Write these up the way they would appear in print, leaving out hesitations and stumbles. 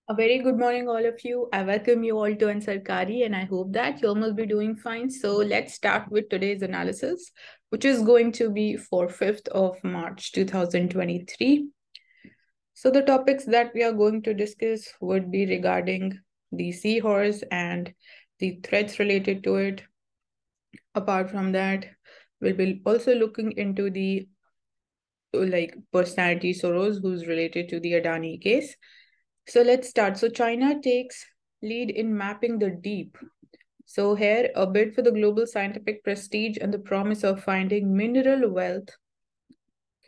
A very good morning, all of you. I welcome you all to Ansarkari, and I hope that you all must be doing fine. So let's start with today's analysis, which is going to be for 5th of March 2023. So the topics that we are going to discuss would be regarding the seahorse and the threats related to it. Apart from that, we'll be also looking into the personality Soros, who's related to the Adani case. So let's start. So China takes lead in mapping the deep. So here, a bid for the global scientific prestige and the promise of finding mineral wealth.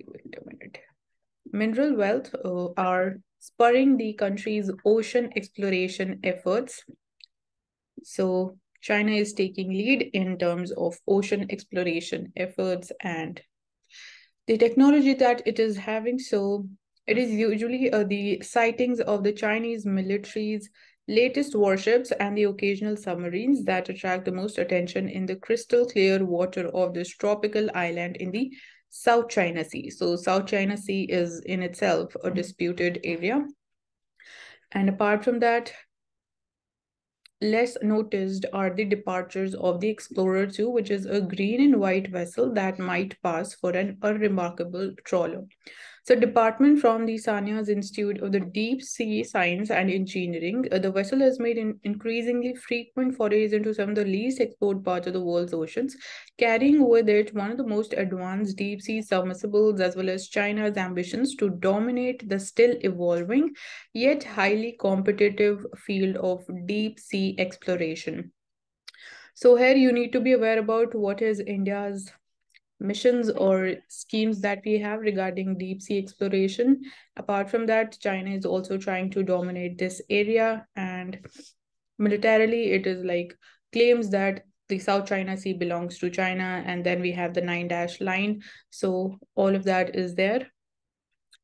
Wait a minute. Mineral wealth are spurring the country's ocean exploration efforts. So China is taking lead in terms of ocean exploration efforts and the technology that it is having. So it is usually the sightings of the Chinese military's latest warships and the occasional submarines that attract the most attention in the crystal clear water of this tropical island in the South China Sea. So South China Sea is in itself a disputed area. And apart from that, less noticed are the departures of the Explorer 2, which is a green and white vessel that might pass for an unremarkable trawler. So, department from the Sanya's Institute of the Deep Sea Science and Engineering, the vessel has made increasingly frequent forays into some of the least explored parts of the world's oceans, carrying with it one of the most advanced deep sea submersibles, as well as China's ambitions to dominate the still evolving yet highly competitive field of deep sea exploration. So, here you need to be aware about what is India's missions or schemes that we have regarding deep sea exploration. Apart from that, China is also trying to dominate this area, and militarily, it is like claims that the South China Sea belongs to China, and then we have the 9-dash line. So, all of that is there.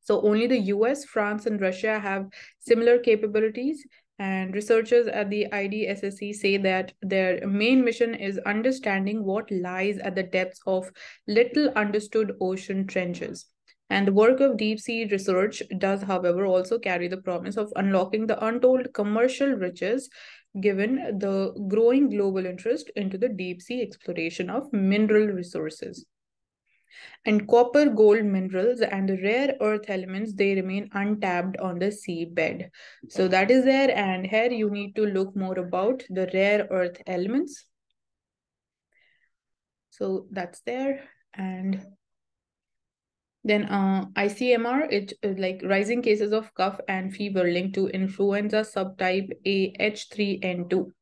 So only the US, France, and Russia have similar capabilities. And researchers at the IDSSC say that their main mission is understanding what lies at the depths of little understood ocean trenches. And the work of deep sea research does, however, also carry the promise of unlocking the untold commercial riches given the growing global interest into the deep sea exploration of mineral resources. And copper, gold minerals, and the rare earth elements, they remain untapped on the seabed. So that is there. And here you need to look more about the rare earth elements. So that's there. And then ICMR, it like rising cases of cough and fever linked to influenza subtype AH3N2.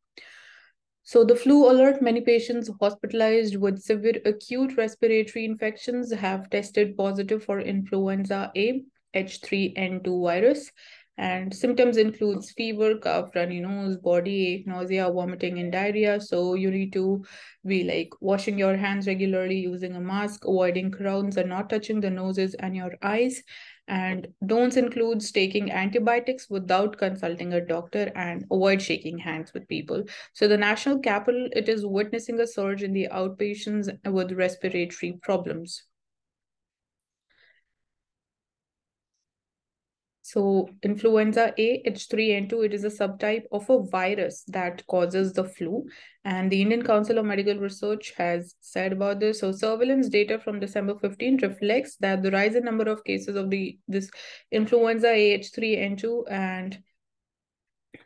So the flu alert, many patients hospitalized with severe acute respiratory infections have tested positive for influenza A H3N2 virus. And symptoms includes fever, cough, runny nose, body ache, nausea, vomiting, and diarrhea. So you need to be like washing your hands regularly, using a mask, avoiding crowds, and not touching the noses and your eyes. And don'ts includes taking antibiotics without consulting a doctor and avoid shaking hands with people. So the national capital, it is witnessing a surge in the outpatients with respiratory problems. So influenza A H3N2, it is a subtype of a virus that causes the flu. And the Indian Council of Medical Research has said about this. So surveillance data from December 15 reflects that the rise in number of cases of this influenza A H3N2, and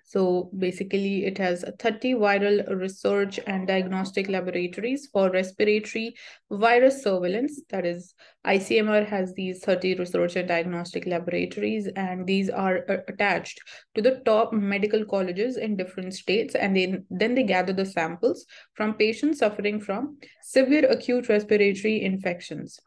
so basically, it has 30 viral research and diagnostic laboratories for respiratory virus surveillance. That is, ICMR has these 30 research and diagnostic laboratories, and these are attached to the top medical colleges in different states. And then they gather the samples from patients suffering from severe acute respiratory infections.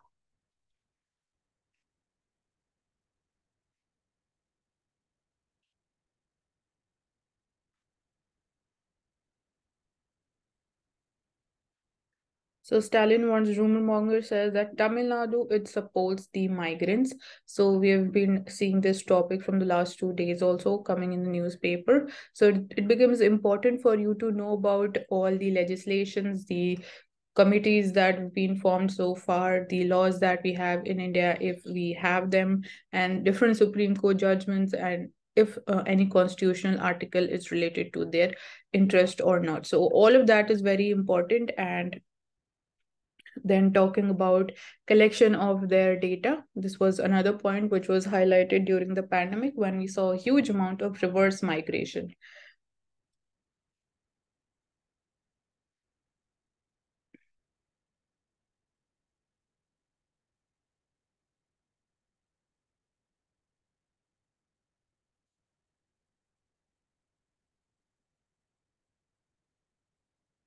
So Stalin warns rumor monger says that Tamil Nadu, it supports the migrants. So we have been seeing this topic from the last 2 days also coming in the newspaper. So it becomes important for you to know about all the legislations, the committees that have been formed so far, the laws that we have in India, if we have them, and different Supreme Court judgments and if any constitutional article is related to their interest or not. So all of that is very important. And then talking about collection of their data, this was another point which was highlighted during the pandemic when we saw a huge amount of reverse migration.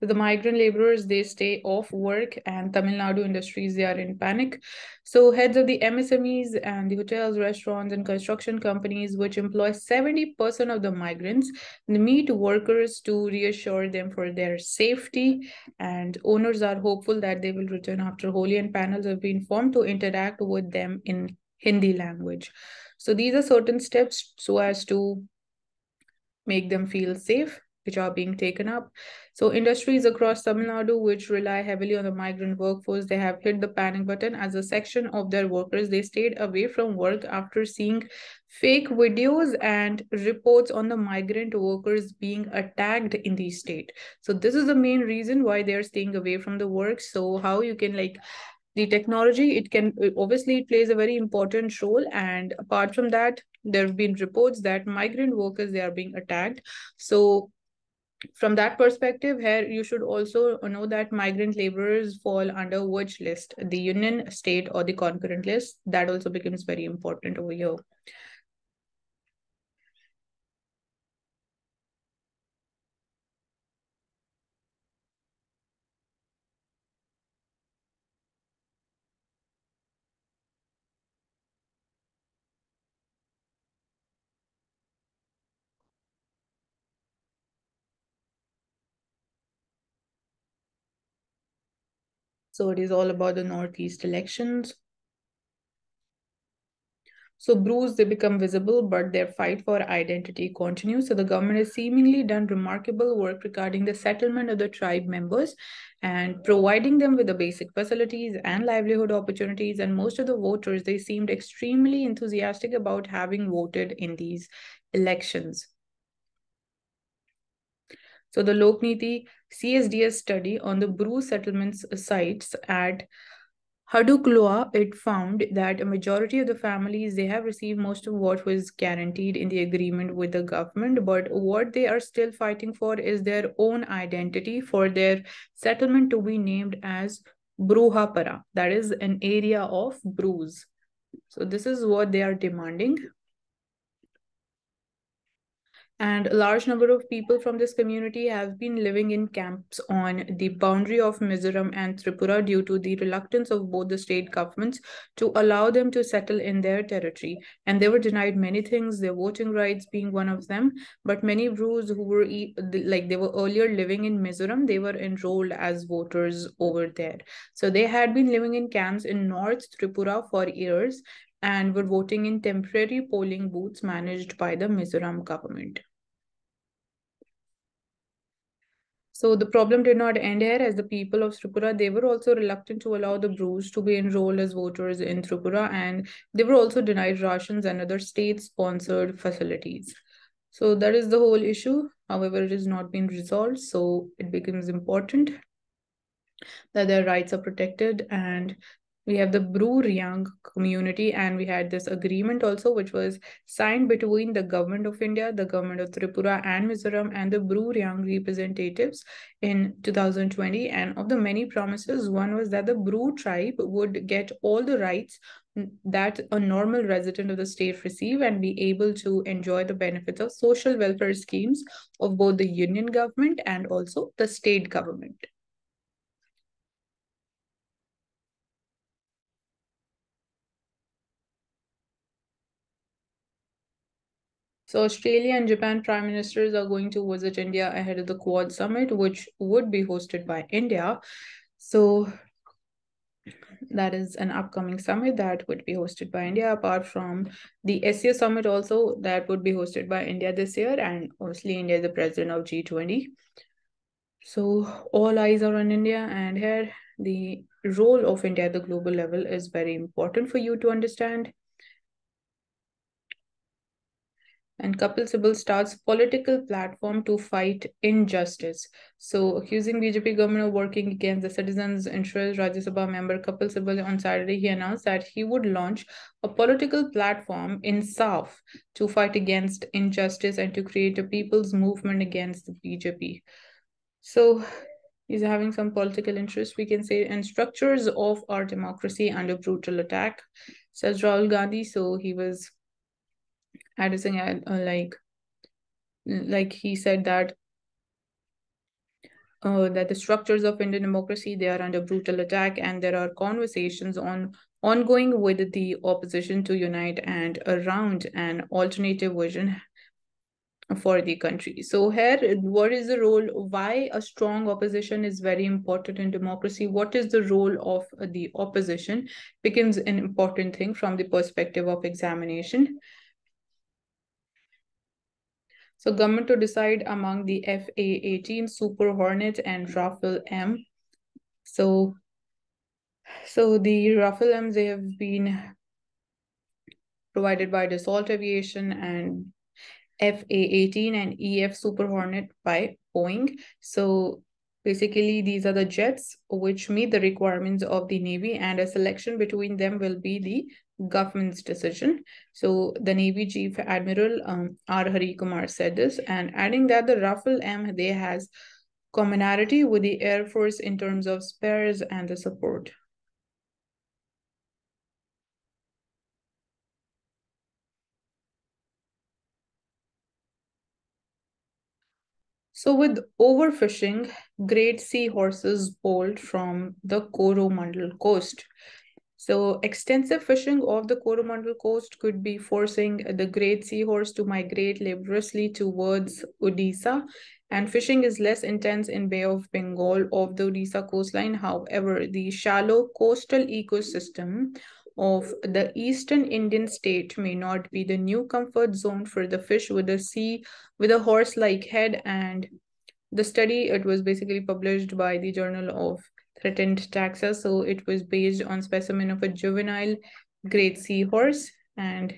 So the migrant laborers, they stay off work, and Tamil Nadu industries, they are in panic. So heads of the MSMEs and the hotels, restaurants, and construction companies, which employ 70% of the migrants, they meet workers to reassure them for their safety. And owners are hopeful that they will return after Holi, and panels have been formed to interact with them in Hindi language. So these are certain steps so as to make them feel safe, which are being taken up. So industries across Tamil Nadu, which rely heavily on the migrant workforce, they have hit the panic button as a section of their workers. They stayed away from work after seeing fake videos and reports on the migrant workers being attacked in the state. So this is the main reason why they're staying away from the work. So how you can like the technology, it can obviously it plays a very important role, and apart from that there have been reports that migrant workers, they are being attacked. So from that perspective, here you should also know that migrant laborers fall under which list, the union, state, or the concurrent list. That also becomes very important over here. So it is all about the Northeast elections. So bruised, they become visible, but their fight for identity continues. So the government has seemingly done remarkable work regarding the settlement of the tribe members and providing them with the basic facilities and livelihood opportunities. And most of the voters, they seemed extremely enthusiastic about having voted in these elections. So the Lokniti CSDS study on the bruised settlements sites at Hadukloa, it found that a majority of the families, they have received most of what was guaranteed in the agreement with the government, but what they are still fighting for is their own identity, for their settlement to be named as Bruhapara, that is an area of bruise. So this is what they are demanding. And a large number of people from this community have been living in camps on the boundary of Mizoram and Tripura due to the reluctance of both the state governments to allow them to settle in their territory. And they were denied many things, their voting rights being one of them. But many Brus who were like they were earlier living in Mizoram, they were enrolled as voters over there. So they had been living in camps in North Tripura for years and were voting in temporary polling booths managed by the Mizoram government. So the problem did not end here, as the people of Tripura, they were also reluctant to allow the Brus to be enrolled as voters in Tripura, and they were also denied rations and other state-sponsored facilities. So that is the whole issue. However, it has not been resolved, so it becomes important that their rights are protected. And we have the Bru-Riang community, and we had this agreement also, which was signed between the government of India, the government of Tripura and Mizoram, and the Bru-Riang representatives in 2020. And of the many promises, one was that the Bru tribe would get all the rights that a normal resident of the state receive and be able to enjoy the benefits of social welfare schemes of both the union government and also the state government. So Australia and Japan prime ministers are going to visit India ahead of the Quad summit, which would be hosted by India. So that is an upcoming summit that would be hosted by India, apart from the SEO summit also that would be hosted by India this year. And obviously India is the president of G20. So all eyes are on India, and here the role of India at the global level is very important for you to understand. And Kapil Sibal starts political platform to fight injustice. So, accusing BJP government of working against the citizens' interests, Rajya Sabha member Kapil Sibal on Saturday he announced that he would launch a political platform in South to fight against injustice and to create a people's movement against the BJP. So, he's having some political interest, we can say, and structures of our democracy under brutal attack, says Rahul Gandhi. So he was addressing like he said that the structures of Indian democracy they are under brutal attack, and there are conversations ongoing with the opposition to unite and around an alternative vision for the country. So here, what is the role? Why a strong opposition is very important in democracy? What is the role of the opposition? Becomes an important thing from the perspective of examination. So government to decide among the FA-18, Super Hornet, and Rafale M. So the Rafale M they have been provided by Dassault Aviation, and FA-18 and EF Super Hornet by Boeing. So basically, these are the jets which meet the requirements of the Navy, and a selection between them will be the government's decision. So the Navy Chief Admiral R. Hari Kumar said this, and adding that the Rafale M they has commonality with the Air Force in terms of spares and the support. So with overfishing, great seahorses bolt from the Coromandel coast. So extensive fishing off the Coromandel coast could be forcing the great seahorse to migrate laboriously towards Odisha, and fishing is less intense in Bay of Bengal off the Odisha coastline. However, the shallow coastal ecosystem of the eastern Indian state may not be the new comfort zone for the fish with a horse-like head. And the study, it was basically published by the Journal of Threatened Taxa. So it was based on specimen of a juvenile great seahorse, and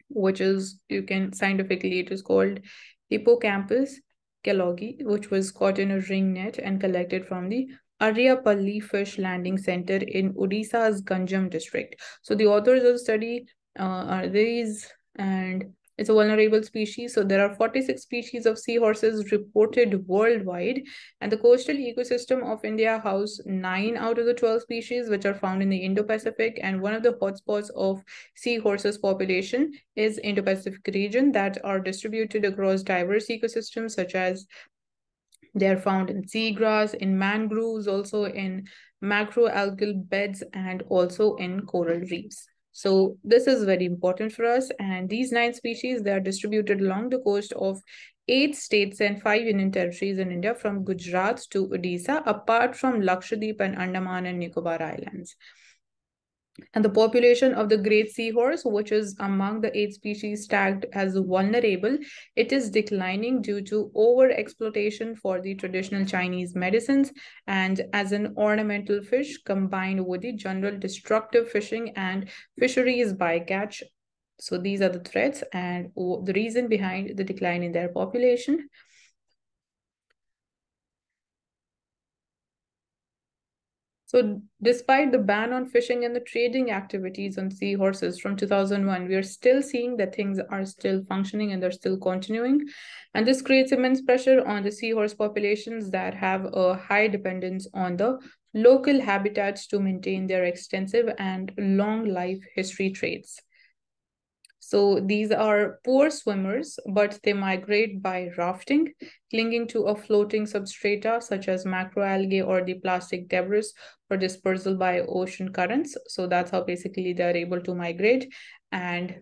which is, you can scientifically, it is called Hippocampus kelloggii, which was caught in a ring net and collected from the Aryapalli Fish Landing Center in Odisha's Ganjam district. So the authors of the study are these, and it's a vulnerable species. So there are 46 species of seahorses reported worldwide, and the coastal ecosystem of India house 9 out of the 12 species which are found in the Indo-Pacific, and one of the hotspots of seahorses population is Indo-Pacific region that are distributed across diverse ecosystems, such as they are found in seagrass, in mangroves, also in macroalgal beds, and also in coral reefs. So this is very important for us. And these 9 species, they are distributed along the coast of 8 states and 5 union territories in India, from Gujarat to Odisha, apart from Lakshadweep and Andaman and Nicobar Islands. And the population of the great seahorse, which is among the 8 species tagged as vulnerable, it is declining due to over-exploitation for the traditional Chinese medicines and as an ornamental fish, combined with the general destructive fishing and fisheries bycatch. So these are the threats and the reason behind the decline in their population. So despite the ban on fishing and the trading activities on seahorses from 2001, we are still seeing that things are still functioning and they're still continuing. And this creates immense pressure on the seahorse populations that have a high dependence on the local habitats to maintain their extensive and long life history traits. So these are poor swimmers, but they migrate by rafting, clinging to a floating substrata such as macroalgae or the plastic debris for dispersal by ocean currents. So that's how basically they're able to migrate. And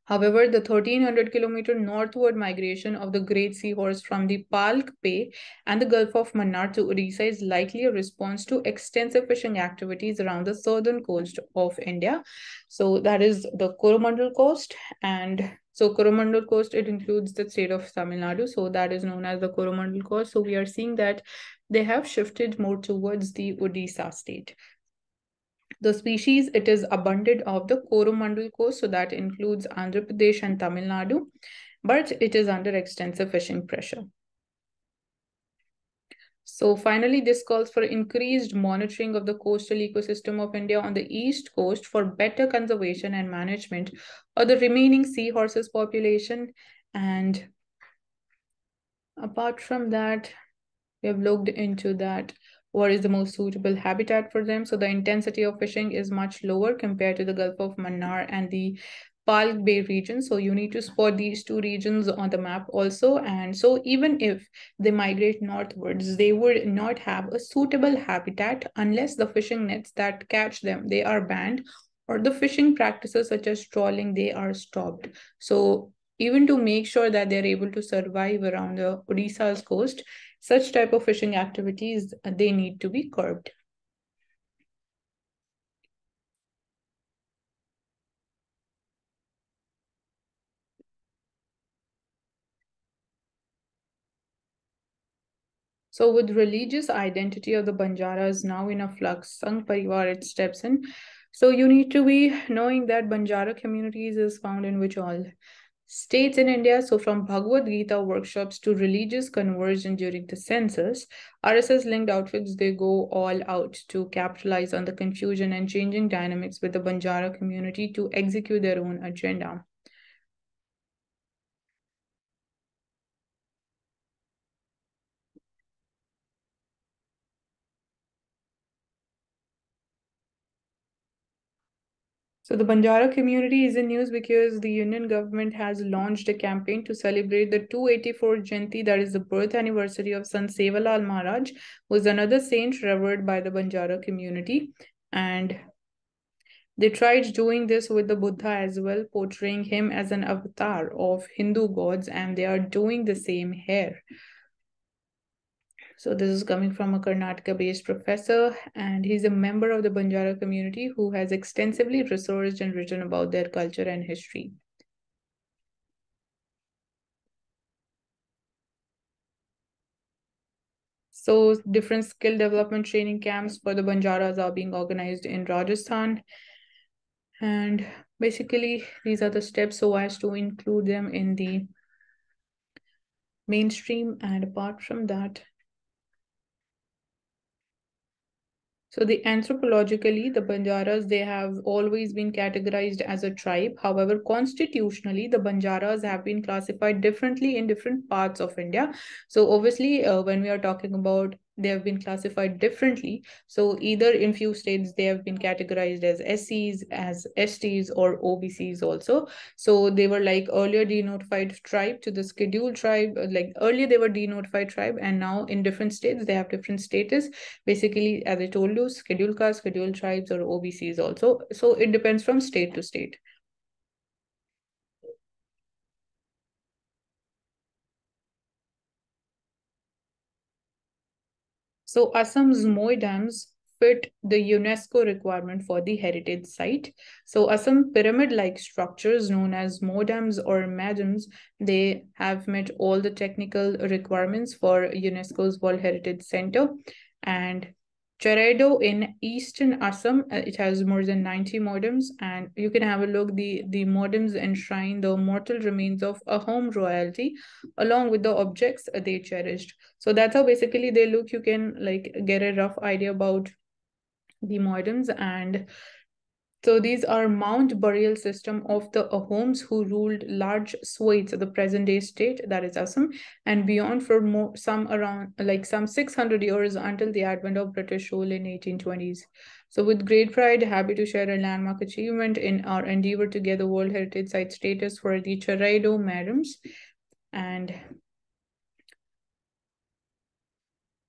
however, the 1,300-kilometer northward migration of the great seahorse from the Palk Bay and the Gulf of Mannar to Odisha is likely a response to extensive fishing activities around the southern coast of India. So that is the Coromandel coast. And so Coromandel coast, it includes the state of Tamil Nadu. So that is known as the Coromandel coast. So we are seeing that they have shifted more towards the Odisha state. The species, it is abundant off the Coromandel coast, so that includes Andhra Pradesh and Tamil Nadu, but it is under extensive fishing pressure. So finally, this calls for increased monitoring of the coastal ecosystem of India on the east coast for better conservation and management of the remaining seahorses population. And apart from that, we have looked into that what is the most suitable habitat for them. So the intensity of fishing is much lower compared to the Gulf of Mannar and the Palk Bay region. So you need to spot these two regions on the map also. And so even if they migrate northwards, they would not have a suitable habitat unless the fishing nets that catch them, they are banned, or the fishing practices such as trawling, they are stopped. So even to make sure that they're able to survive around the Odisha's coast, such type of fishing activities, they need to be curbed. So with religious identity of the Banjaras now in a flux, Sangh Parivar, it steps in. So you need to be knowing that Banjara communities is found in which all states in India. So from Bhagavad Gita workshops to religious conversion during the census, RSS-linked outfits, they go all out to capitalize on the confusion and changing dynamics with the Banjara community to execute their own agenda. So the Banjara community is in news because the Union government has launched a campaign to celebrate the 284th Jayanti, that is the birth anniversary of Sant Sevalal Maharaj, who is another saint revered by the Banjara community. And they tried doing this with the Buddha as well, portraying him as an avatar of Hindu gods, and they are doing the same here. So this is coming from a Karnataka-based professor, and he's a member of the Banjara community who has extensively researched and written about their culture and history. So different skill development training camps for the Banjaras are being organized in Rajasthan. And basically, these are the steps so as to include them in the mainstream. And apart from that, so the anthropologically, the Banjaras, they have always been categorized as a tribe. However, constitutionally, the Banjaras have been classified differently in different parts of India. So obviously, when we are talking about they have been classified differently. So either in few states, they have been categorized as SCs, as STs, or OBCs also. So they were like earlier denotified tribe to the scheduled tribe. Like earlier they were denotified tribe, and now in different states, they have different status. Basically, as I told you, scheduled caste, scheduled tribes, or OBCs also. So it depends from state to state. So Assam's Moy dams fit the UNESCO requirement for the heritage site. So Assam pyramid-like structures known as modams or madams, they have met all the technical requirements for UNESCO's World Heritage Center. And Cheredo in eastern Assam, it has more than 90 modems, and you can have a look. The modems enshrine the mortal remains of a home royalty along with the objects they cherished. So that's how basically they look. You can like get a rough idea about the modems. And so these are mound burial system of the Ahoms who ruled large swathes of the present day state, that is Assam, and beyond for more, some around like some 600 years until the advent of British rule in 1820s. So with great pride, happy to share a landmark achievement in our endeavor to get the World Heritage Site status for the Charaido Madams. And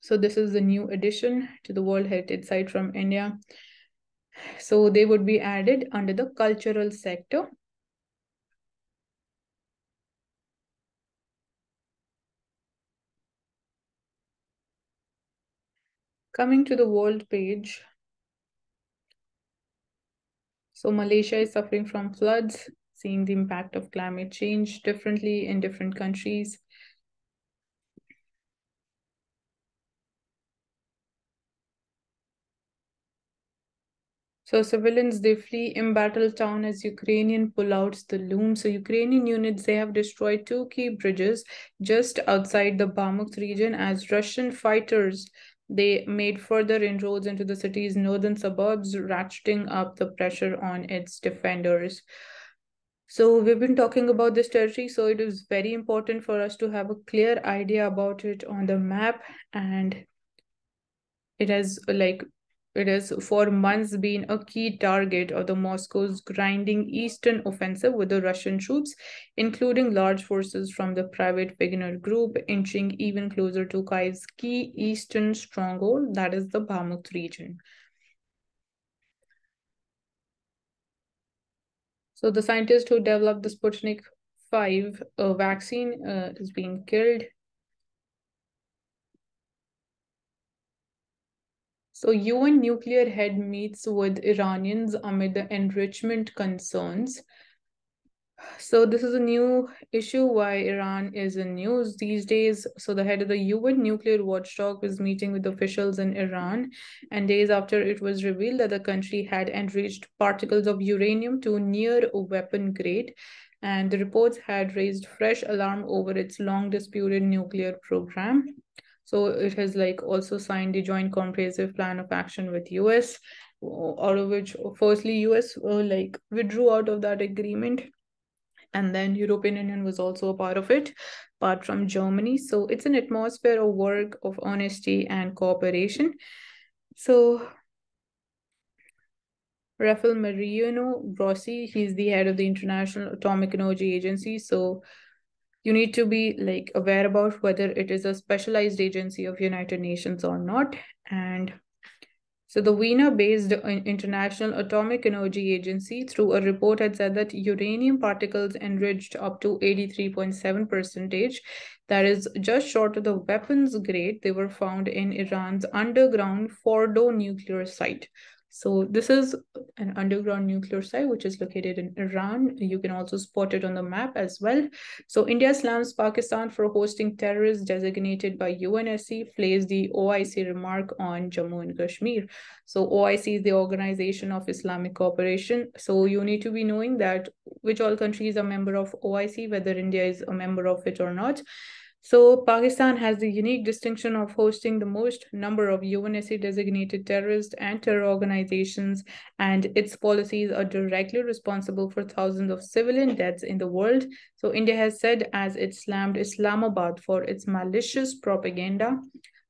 so this is the new addition to the World Heritage Site from India. So they would be added under the cultural sector. Coming to the world page, so Malaysia is suffering from floods, seeing the impact of climate change differently in different countries. So civilians, they flee embattled town as Ukrainian pullouts the loom. So Ukrainian units, they have destroyed two key bridges just outside the Bakhmut region as Russian fighters, they made further inroads into the city's northern suburbs, ratcheting up the pressure on its defenders. So we've been talking about this territory, so it is very important for us to have a clear idea about it on the map, and it has it has for months been a key target of the Moscow's grinding eastern offensive with the Russian troops, including large forces from the private Wagner group, inching even closer to Kyiv's key eastern stronghold, that is the Bakhmut region. So the scientist who developed the Sputnik 5 vaccine is being killed. So UN nuclear head meets with Iranians amid the enrichment concerns. So this is a new issue why Iran is in news these days. So the head of the UN nuclear watchdog was meeting with officials in Iran, and days after it was revealed that the country had enriched particles of uranium to near weapon grade, and the reports had raised fresh alarm over its long disputed nuclear program. So it has also signed the joint comprehensive plan of action with US, out of which firstly US withdrew out of that agreement, and then European Union was also a part of it, apart from Germany. So it's an atmosphere of work, of honesty and cooperation. So Rafael Mariano Grossi, he's the head of the International Atomic Energy Agency. So you need to be aware about whether it is a specialized agency of United Nations or not. And so the Vienna-based International Atomic Energy Agency, through a report, had said that uranium particles enriched up to 83.7%, that is just short of the weapons grade, they were found in Iran's underground Fordo nuclear site. So this is an underground nuclear site which is located in Iran. You can also spot it on the map as well. So India slams Pakistan for hosting terrorists designated by UNSC, flays the OIC remark on Jammu and Kashmir. So OIC is the Organization of Islamic Cooperation. So you need to be knowing that which all countries are member of OIC, whether India is a member of it or not. So Pakistan has the unique distinction of hosting the most number of UNSC designated terrorist and terror organizations, and its policies are directly responsible for thousands of civilian deaths in the world. So India has said as it slammed Islamabad for its malicious propaganda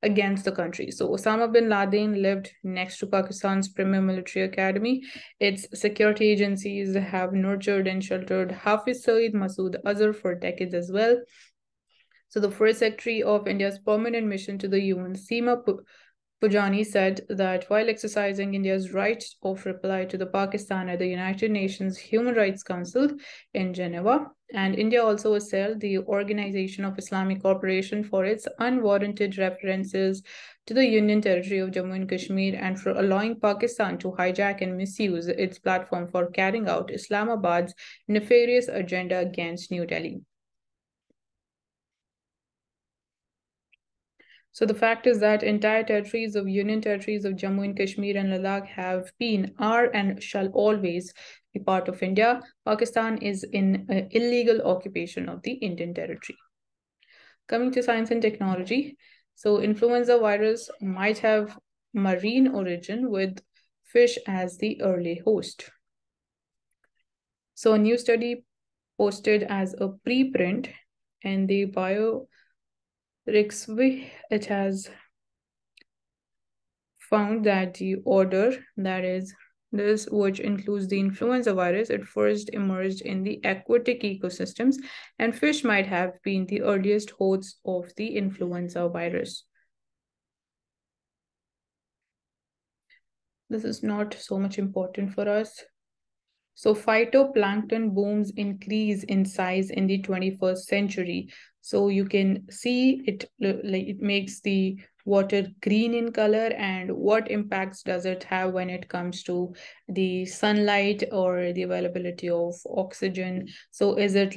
against the country. So Osama bin Laden lived next to Pakistan's premier military academy. Its security agencies have nurtured and sheltered Hafiz Saeed Masood Azhar for decades as well. So the first secretary of India's permanent mission to the UN, Seema Pujani, said that while exercising India's right of reply to the Pakistan at the United Nations Human Rights Council in Geneva, and India also assailed the Organization of Islamic Cooperation for its unwarranted references to the Union Territory of Jammu and Kashmir and for allowing Pakistan to hijack and misuse its platform for carrying out Islamabad's nefarious agenda against New Delhi. So the fact is that entire territories of Union territories of Jammu and Kashmir and Ladakh have been, are, and shall always be part of India. Pakistan is in illegal occupation of the Indian territory. Coming to science and technology, so influenza virus might have marine origin with fish as the early host. So a new study posted as a preprint in the Rixby, it has found that the order, that is this, which includes the influenza virus, it first emerged in the aquatic ecosystems, and fish might have been the earliest hosts of the influenza virus. This is not so much important for us. So phytoplankton booms increase in size in the 21st century. So you can see it it makes the water green in color, and what impacts does it have when it comes to the sunlight or the availability of oxygen. So is it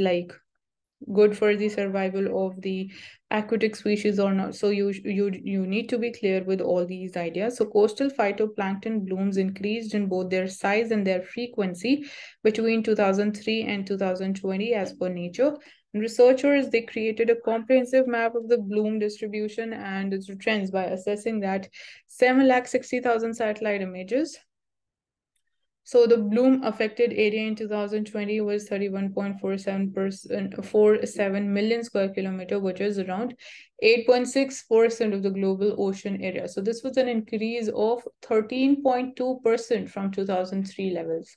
good for the survival of the aquatic species or not. So you need to be clear with all these ideas. So coastal phytoplankton blooms increased in both their size and their frequency between 2003 and 2020 as per Nature. And researchers, they created a comprehensive map of the bloom distribution and its trends by assessing that 760,000 satellite images. So the bloom affected area in 2020 was 47 million square kilometer, which is around 8.6% of the global ocean area. So this was an increase of 13.2% from 2003 levels.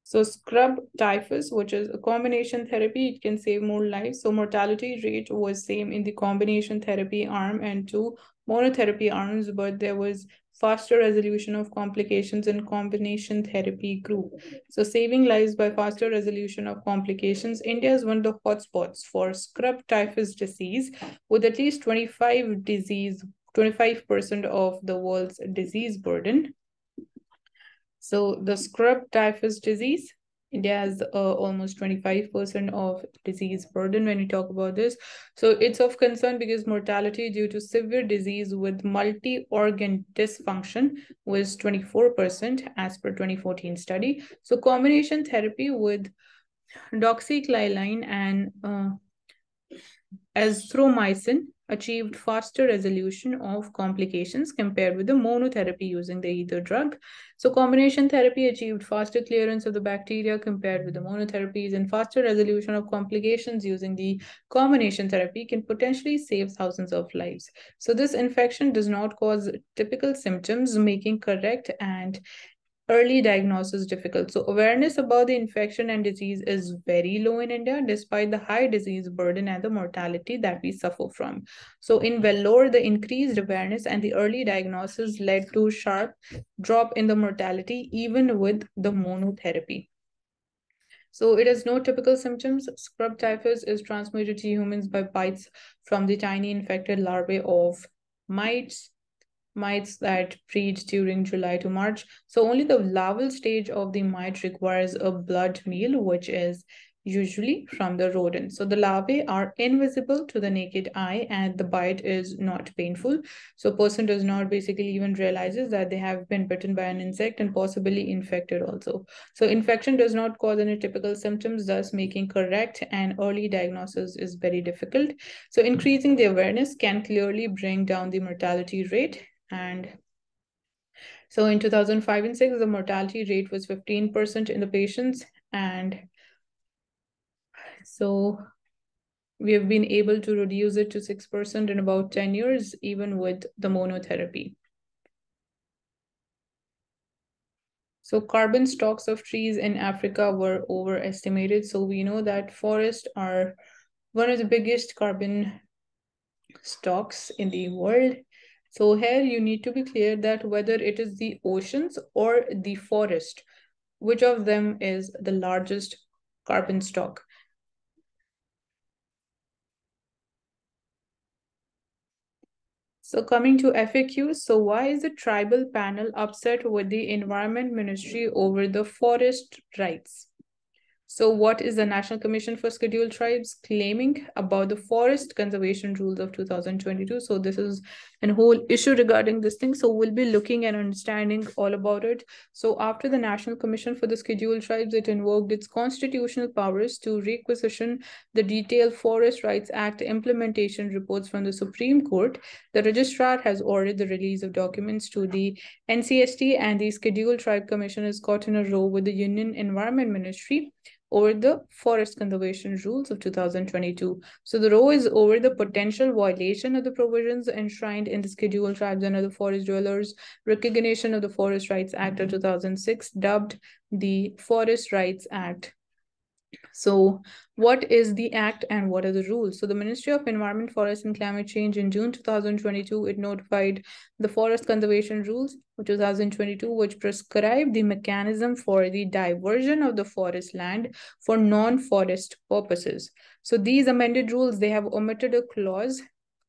So scrub typhus, which is a combination therapy, it can save more lives. So mortality rate was same in the combination therapy arm and two monotherapy arms, but there was faster resolution of complications in combination therapy group. So saving lives by faster resolution of complications. India is one of the hotspots for scrub typhus disease, with at least 25% of the world's disease burden. So the scrub typhus disease, India has almost 25% of disease burden when we talk about this. So it's of concern because mortality due to severe disease with multi-organ dysfunction was 24% as per 2014 study. So combination therapy with doxycycline and azithromycin achieved faster resolution of complications compared with the monotherapy using the either drug. So combination therapy achieved faster clearance of the bacteria compared with the monotherapies, and faster resolution of complications using the combination therapy can potentially save thousands of lives. So this infection does not cause typical symptoms, making correct and early diagnosis difficult. So awareness about the infection and disease is very low in India, despite the high disease burden and the mortality that we suffer from. So in Vellore, the increased awareness and the early diagnosis led to sharp drop in the mortality, even with the monotherapy. So it has no typical symptoms. Scrub typhus is transmitted to humans by bites from the tiny infected larvae of mites that breed during July to March. So only the larval stage of the mite requires a blood meal, which is usually from the rodent. So the larvae are invisible to the naked eye and the bite is not painful. So a person does not basically even realizes that they have been bitten by an insect and possibly infected also. So infection does not cause any typical symptoms, thus making correct and early diagnosis is very difficult. So increasing the awareness can clearly bring down the mortality rate. And so in 2005 and 6, the mortality rate was 15% in the patients. And so we have been able to reduce it to 6% in about 10 years, even with the monotherapy. So carbon stocks of trees in Africa were overestimated. So we know that forests are one of the biggest carbon stocks in the world. So here you need to be clear that whether it is the oceans or the forest, which of them is the largest carbon stock? So coming to FAQs, so why is the tribal panel upset with the Environment Ministry over the forest rights? So what is the National Commission for Scheduled Tribes claiming about the forest conservation rules of 2022? So this is a whole issue regarding this thing. So we'll be looking and understanding all about it. So after the National Commission for the Scheduled Tribes, it invoked its constitutional powers to requisition the detailed Forest Rights Act implementation reports from the Supreme Court. The registrar has ordered the release of documents to the NCST, and the Scheduled Tribe Commission is caught in a row with the Union Environment Ministry over the forest conservation rules of 2022. So the row is over the potential violation of the provisions enshrined in the Scheduled Tribes and other forest dwellers recognition of the Forest Rights Act of 2006, dubbed the Forest Rights Act. So what is the act and what are the rules? So the Ministry of Environment, Forest and Climate Change in June 2022, it notified the forest conservation rules of 2022, which prescribe the mechanism for the diversion of the forest land for non-forest purposes. So these amended rules, they have omitted a clause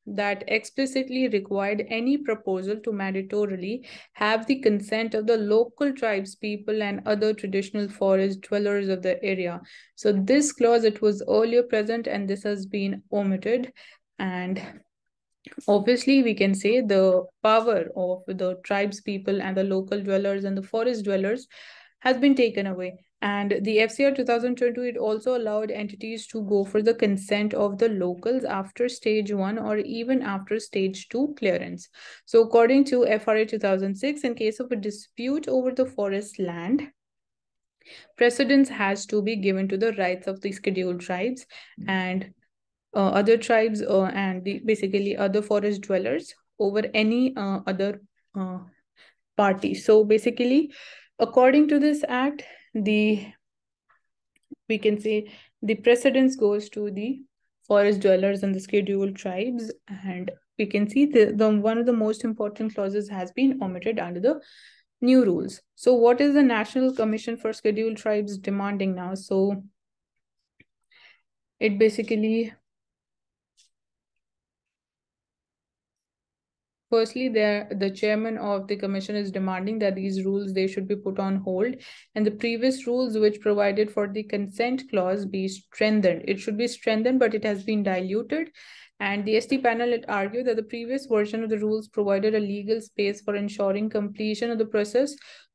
that explicitly required any proposal to mandatorily have the consent of the local tribes people and other traditional forest dwellers of the area. So this clause, it was earlier present and this has been omitted. And obviously, we can say the power of the tribes people and the local dwellers and the forest dwellers has been taken away. And the FCR 2022, it also allowed entities to go for the consent of the locals after stage 1 or even after stage 2 clearance. So according to FRA 2006, in case of a dispute over the forest land, precedence has to be given to the rights of the scheduled tribes and other tribes and basically other forest dwellers over any other uh, party. So basically, according to this act, we can say the precedence goes to the forest dwellers and the scheduled tribes, and we can see the one of the most important clauses has been omitted under the new rules. So what is the National Commission for Scheduled Tribes demanding now? So it basically, firstly, the chairman of the commission is demanding that these rules, they should be put on hold, and the previous rules which provided for the consent clause be strengthened. It should be strengthened, but it has been diluted. And the ST panel, it argued that the previous version of the rules provided a legal space for ensuring completion of the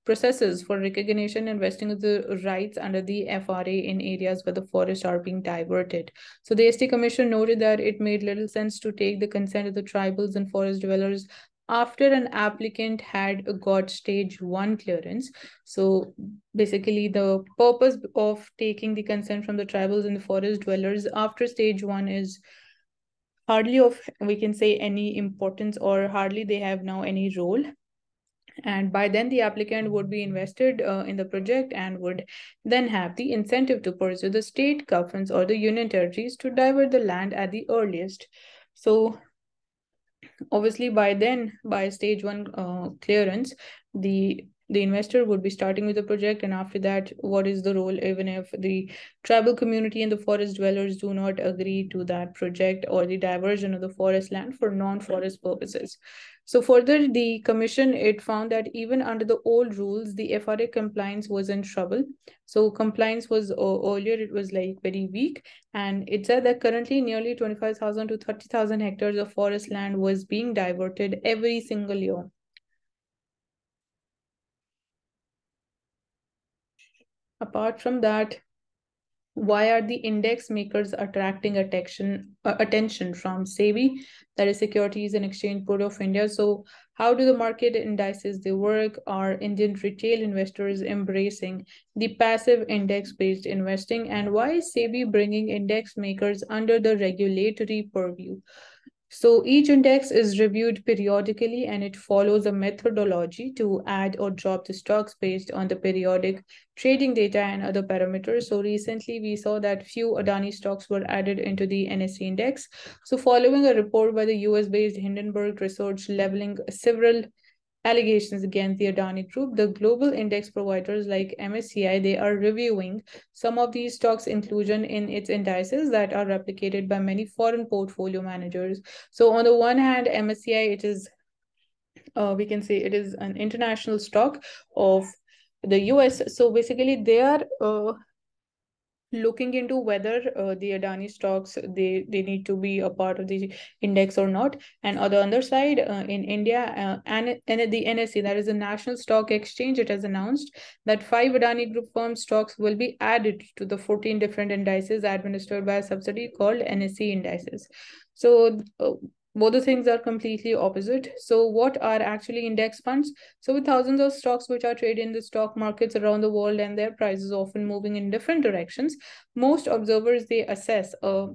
processes for recognition and vesting of the rights under the FRA in areas where the forests are being diverted. So the ST Commission noted that it made little sense to take the consent of the tribals and forest dwellers after an applicant had got stage 1 clearance. So basically, the purpose of taking the consent from the tribals and the forest dwellers after stage 1 is hardly of, we can say, any importance, or hardly they have now any role. And by then, the applicant would be invested in the project and would then have the incentive to pursue the state governments or the union territories to divert the land at the earliest. So obviously, by then, by stage 1 clearance, the investor would be starting with the project, and after that, what is the role even if the tribal community and the forest dwellers do not agree to that project or the diversion of the forest land for non-forest purposes. So further, the commission, it found that even under the old rules, the FRA compliance was in trouble. So compliance was earlier, it was like very weak, and it said that currently nearly 25,000 to 30,000 hectares of forest land was being diverted every single year. Apart from that, why are the index makers attracting attention from SEBI, that is Securities and Exchange Board of India? So how do the market indices they work? Are Indian retail investors embracing the passive index-based investing? And why is SEBI bringing index makers under the regulatory purview? So each index is reviewed periodically and it follows a methodology to add or drop the stocks based on the periodic trading data and other parameters. So recently we saw that few Adani stocks were added into the NSE index. So following a report by the US-based Hindenburg Research leveling several allegations against the Adani Group, the global index providers like MSCI, they are reviewing some of these stocks' inclusion in its indices that are replicated by many foreign portfolio managers. So on the one hand, MSCI, it is, we can say it is an international stock of the US. So basically, they are looking into whether the Adani stocks they need to be a part of the index or not. And on the other side, in India, and the NSE, that is the National Stock Exchange, it has announced that 5 Adani Group firm stocks will be added to the 14 different indices administered by a subsidiary called NSE indices. So both the things are completely opposite. So what are actually index funds? So with thousands of stocks which are traded in the stock markets around the world and their prices often moving in different directions, most observers, they assess a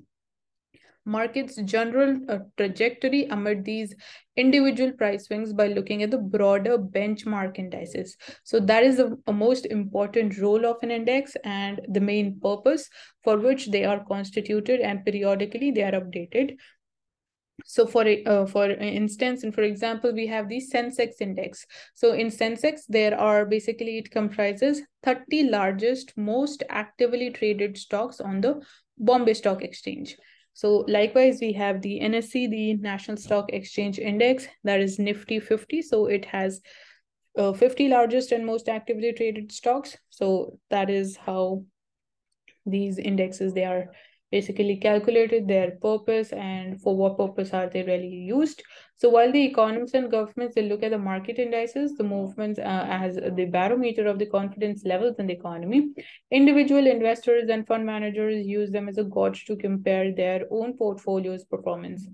market's general trajectory amid these individual price swings by looking at the broader benchmark indices. So that is a most important role of an index and the main purpose for which they are constituted, and periodically they are updated. So for instance, and for example, we have the Sensex index. So in Sensex, there are basically, it comprises 30 largest, most actively traded stocks on the Bombay Stock Exchange. So likewise, we have the NSE, the National Stock Exchange Index, that is Nifty 50. So it has 50 largest and most actively traded stocks. So that is how these indexes, they are basically calculated, their purpose, and for what purpose are they really used. So while the economists and governments, they look at the market indices, the movements as the barometer of the confidence levels in the economy, individual investors and fund managers use them as a gauge to compare their own portfolio's performance.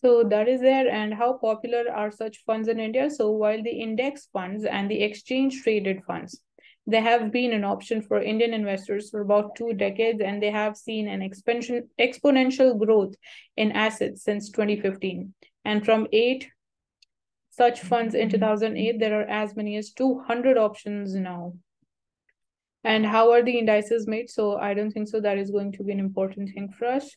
So that is there. And how popular are such funds in India? So while the index funds and the exchange traded funds, they have been an option for Indian investors for about 2 decades, and they have seen an exponential growth in assets since 2015. And from 8 such funds in 2008, there are as many as 200 options now. And how are the indices made? So I don't think so that is going to be an important thing for us.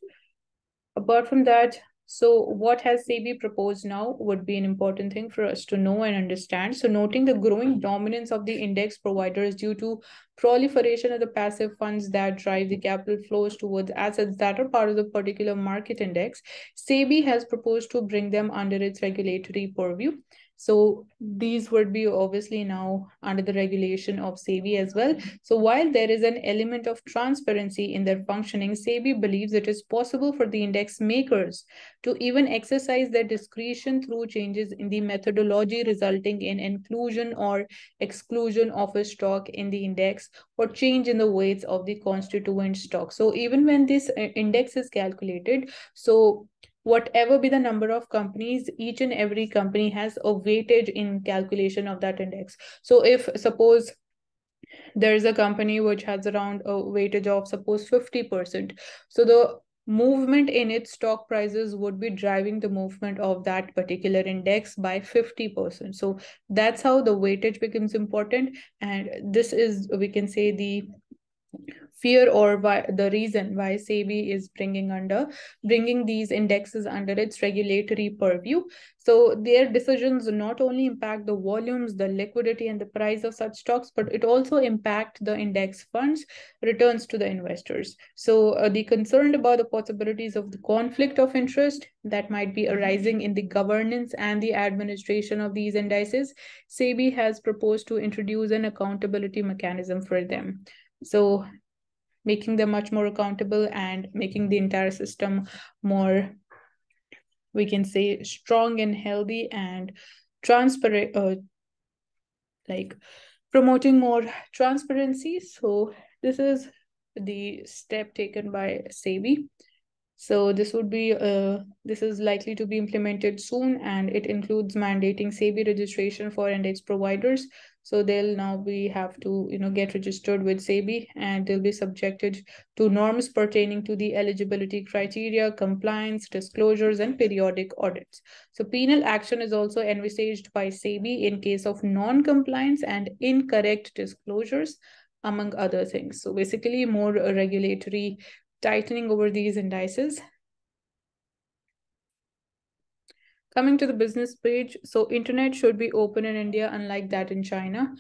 Apart from that, so what has SEBI proposed now would be an important thing for us to know and understand. So noting the growing dominance of the index providers due to proliferation of the passive funds that drive the capital flows towards assets that are part of the particular market index, SEBI has proposed to bring them under its regulatory purview. So these would be obviously now under the regulation of SEBI as well. So while there is an element of transparency in their functioning, SEBI believes it is possible for the index makers to even exercise their discretion through changes in the methodology, resulting in inclusion or exclusion of a stock in the index or change in the weights of the constituent stock. So even when this index is calculated, so whatever be the number of companies, each and every company has a weightage in calculation of that index. So if suppose there is a company which has around a weightage of suppose 50%, so the movement in its stock prices would be driving the movement of that particular index by 50%. So that's how the weightage becomes important, and this is, we can say, the fear or why the reason why SEBI is bringing these indexes under its regulatory purview. So their decisions not only impact the volumes, the liquidity, and the price of such stocks, but it also impact the index funds returns to the investors. So the concerned about the possibilities of the conflict of interest that might be arising in the governance and the administration of these indices, SEBI has proposed to introduce an accountability mechanism for them. So making them much more accountable and making the entire system more, we can say, strong and healthy and transparent, like promoting more transparency. So this is the step taken by SEBI. So this is likely to be implemented soon, and it includes mandating SEBI registration for index providers. So they'll now have to get registered with SEBI, and they'll be subjected to norms pertaining to the eligibility criteria, compliance, disclosures, and periodic audits. So penal action is also envisaged by SEBI in case of non-compliance and incorrect disclosures, among other things. So basically more regulatory tightening over these indices. Coming to the business page, so internet should be open in India, unlike that in China.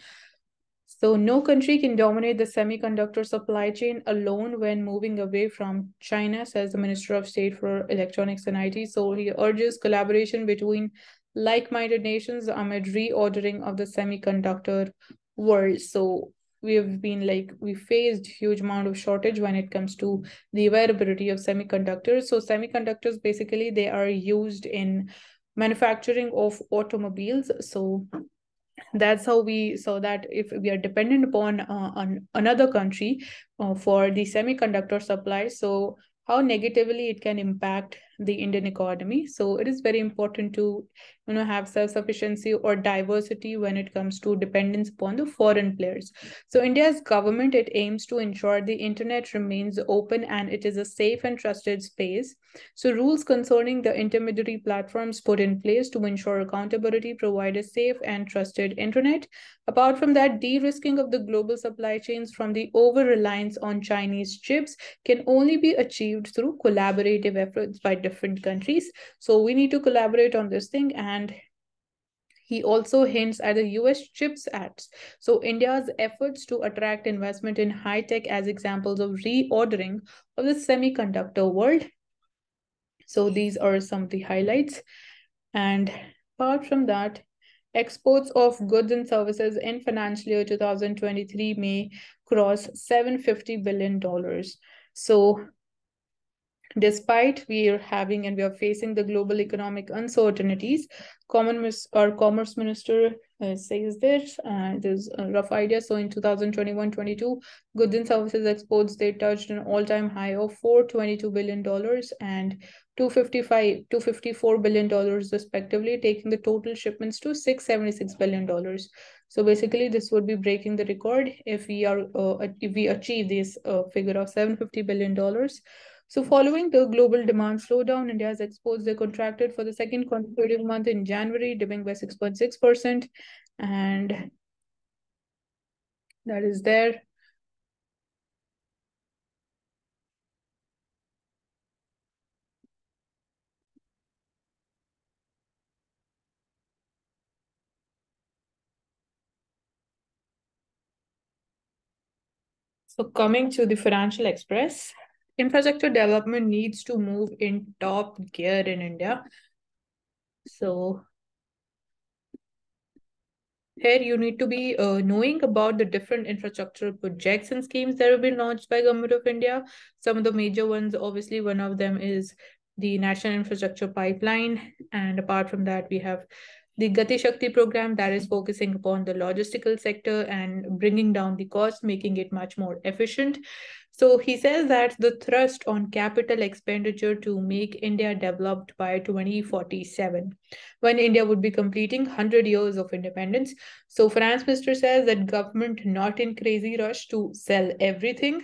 So no country can dominate the semiconductor supply chain alone when moving away from China, says the Minister of State for Electronics and IT. So he urges collaboration between like-minded nations amid reordering of the semiconductor world. So we faced huge amount of shortage when it comes to the availability of semiconductors. So semiconductors, basically, they are used in manufacturing of automobiles. So that's how we saw that if we are dependent upon another country for the semiconductor supply, so how negatively it can impact the Indian economy. So it is very important to have self-sufficiency or diversity when it comes to dependence upon the foreign players. So India's government, it aims to ensure the internet remains open and it is a safe and trusted space. So rules concerning the intermediary platforms put in place to ensure accountability provide a safe and trusted internet. Apart from that, de-risking of the global supply chains from the over-reliance on Chinese chips can only be achieved through collaborative efforts by different countries. So we need to collaborate on this thing, and He also hints at the US CHIPS Acts. So, India's efforts to attract investment in high tech as examples of reordering of the semiconductor world. So, these are some of the highlights. And apart from that, exports of goods and services in financial year 2023 may cross $750 billion. So, despite we are having and we are facing the global economic uncertainties, Commerce Minister says this, there's a rough idea. So in 2021-22, goods and services exports, they touched an all-time high of $422 billion and 254 billion dollars respectively, taking the total shipments to $676 billion. So basically, this would be breaking the record if we achieve this figure of $750 billion. So following the global demand slowdown, India's exports, they contracted for the second consecutive month in January, dipping by 6.6%. And that is there. So coming to the Financial Express, infrastructure development needs to move in top gear in India. So here you need to be knowing about the different infrastructure projects and schemes that have been launched by Government of India. Some of the major ones, obviously, one of them is the National Infrastructure Pipeline. And apart from that, we have the Gati Shakti program that is focusing upon the logistical sector and bringing down the cost, making it much more efficient. So he says that the thrust on capital expenditure to make India developed by 2047, when India would be completing 100 years of independence. So Finance Minister says that government not in crazy rush to sell everything,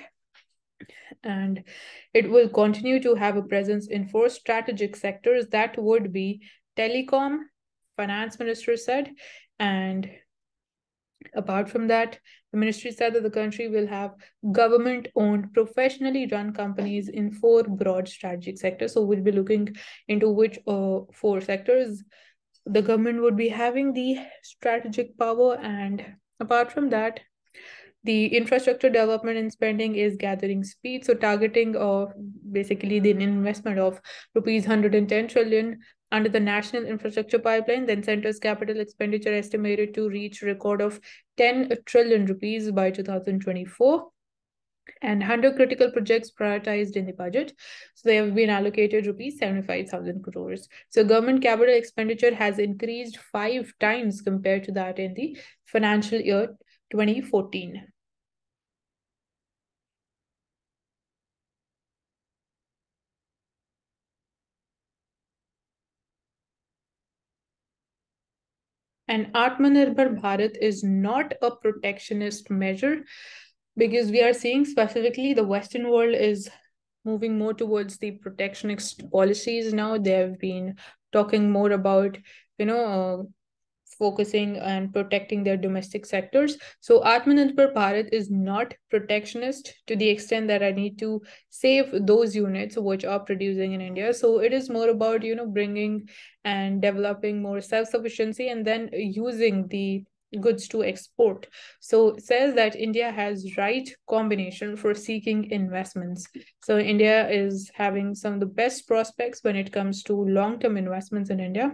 and it will continue to have a presence in four strategic sectors that would be telecom, Finance Minister said, and apart from that, the ministry said that the country will have government owned, professionally run companies in four broad strategic sectors. So we'll be looking into which four sectors the government would be having the strategic power. And apart from that, the infrastructure development and spending is gathering speed. So targeting of basically the investment of rupees 110 trillion under the national infrastructure pipeline, then center's capital expenditure estimated to reach a record of 10 trillion rupees by 2024, and 100 critical projects prioritized in the budget. So they have been allocated rupees 75,000 crores. So government capital expenditure has increased 5 times compared to that in the financial year 2014. And Atmanirbhar Bharat is not a protectionist measure, because we are seeing specifically the Western world is moving more towards the protectionist policies now. They have been talking more about, you know, focusing and protecting their domestic sectors. So Atmanirbhar Bharat is not protectionist to the extent that I need to save those units which are producing in India. So it is more about, bringing and developing more self-sufficiency and then using the goods to export. So it says that India has right combination for seeking investments. So India is having some of the best prospects when it comes to long-term investments in India.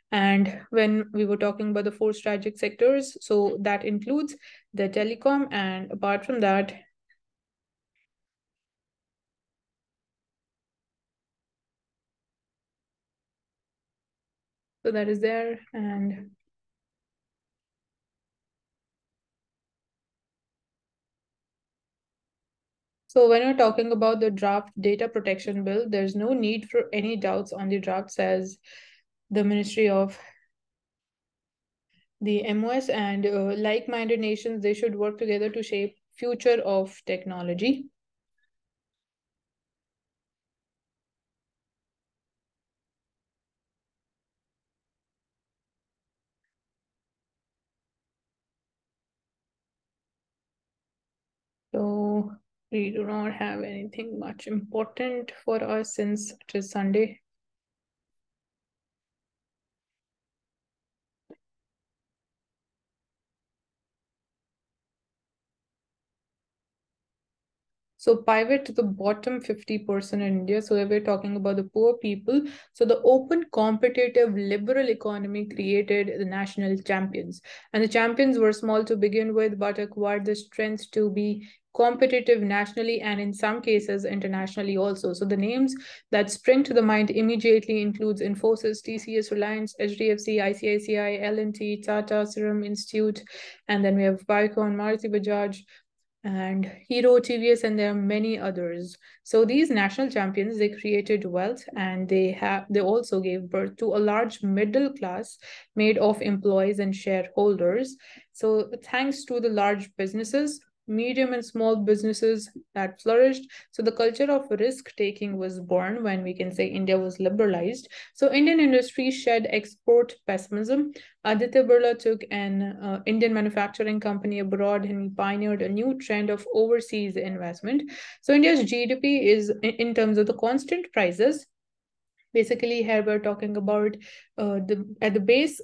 And when we were talking about the four strategic sectors, so that includes the telecom, and apart from that, so that is there. And so when we're talking about the draft data protection bill, there's no need for any doubts on the draft, says the Ministry of the MOS, and like-minded nations, they should work together to shape future of technology. So we do not have anything much important for us since it is Sunday. So pivot to the bottom 50% in India. So we're talking about the poor people. So the open, competitive, liberal economy created the national champions. And the champions were small to begin with, but acquired the strength to be competitive nationally and in some cases internationally also. So the names that spring to the mind immediately includes Infosys, TCS, Reliance, HDFC, ICICI, L&T, Tata, Serum Institute, and then we have Biocon, Maruti Bajaj, and Hero, TVS, and there are many others. So these national champions, they created wealth and they also gave birth to a large middle class made of employees and shareholders. So thanks to the large businesses, medium and small businesses that flourished. So the culture of risk taking was born when we can say India was liberalized. So Indian industry shed export pessimism. Aditya Birla took an Indian manufacturing company abroad and he pioneered a new trend of overseas investment. So India's GDP is in terms of the constant prices. Basically, here we're talking about the at the base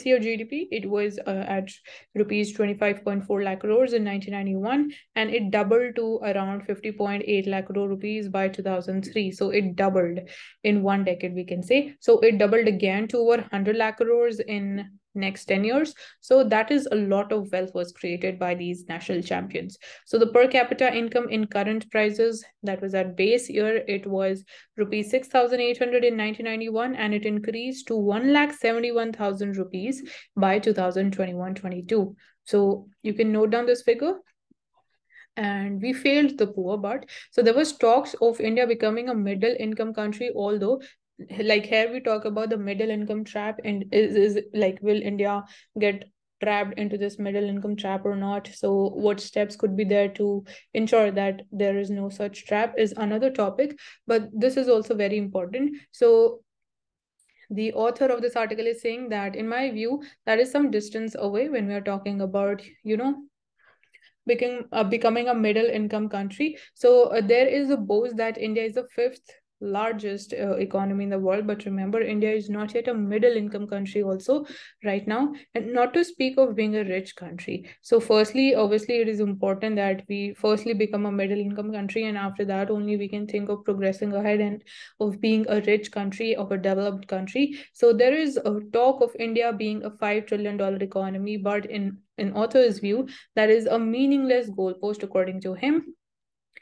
year GDP, it was at rupees 25.4 lakh crores in 1991, and it doubled to around 50.8 lakh crore rupees by 2003. So it doubled in one decade, we can say. So it doubled again to over 100 lakh crores in next 10 years. So that is a lot of wealth was created by these national champions. So the per capita income in current prices, that was at base year, it was rupees 6,800 in 1991, and it increased to 1,71,000 rupees by 2021-22. So you can note down this figure. And we failed the poor, but so there was talks of India becoming a middle income country, although like here we talk about the middle income trap, and is like, will India get trapped into this middle income trap or not? So what steps could be there to ensure that there is no such trap is another topic, but this is also very important. So the author of this article is saying that in my view that is some distance away when we are talking about becoming a middle income country. So there is a boast that India is the fifth largest economy in the world, but remember, India is not yet a middle income country also right now, and not to speak of being a rich country. So firstly, obviously it is important that we firstly become a middle income country, and after that only we can think of progressing ahead and of being a rich country, of a developed country. So there is a talk of India being a $5 trillion economy, but in author's view, that is a meaningless goalpost according to him.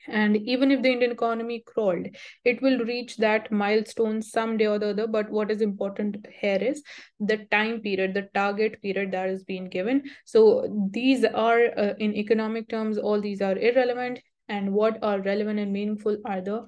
And even if the Indian economy crawled, it will reach that milestone someday or the other. But what is important here is the time period, the target period that is being given. So these are, in economic terms, all these are irrelevant. And what are relevant and meaningful are the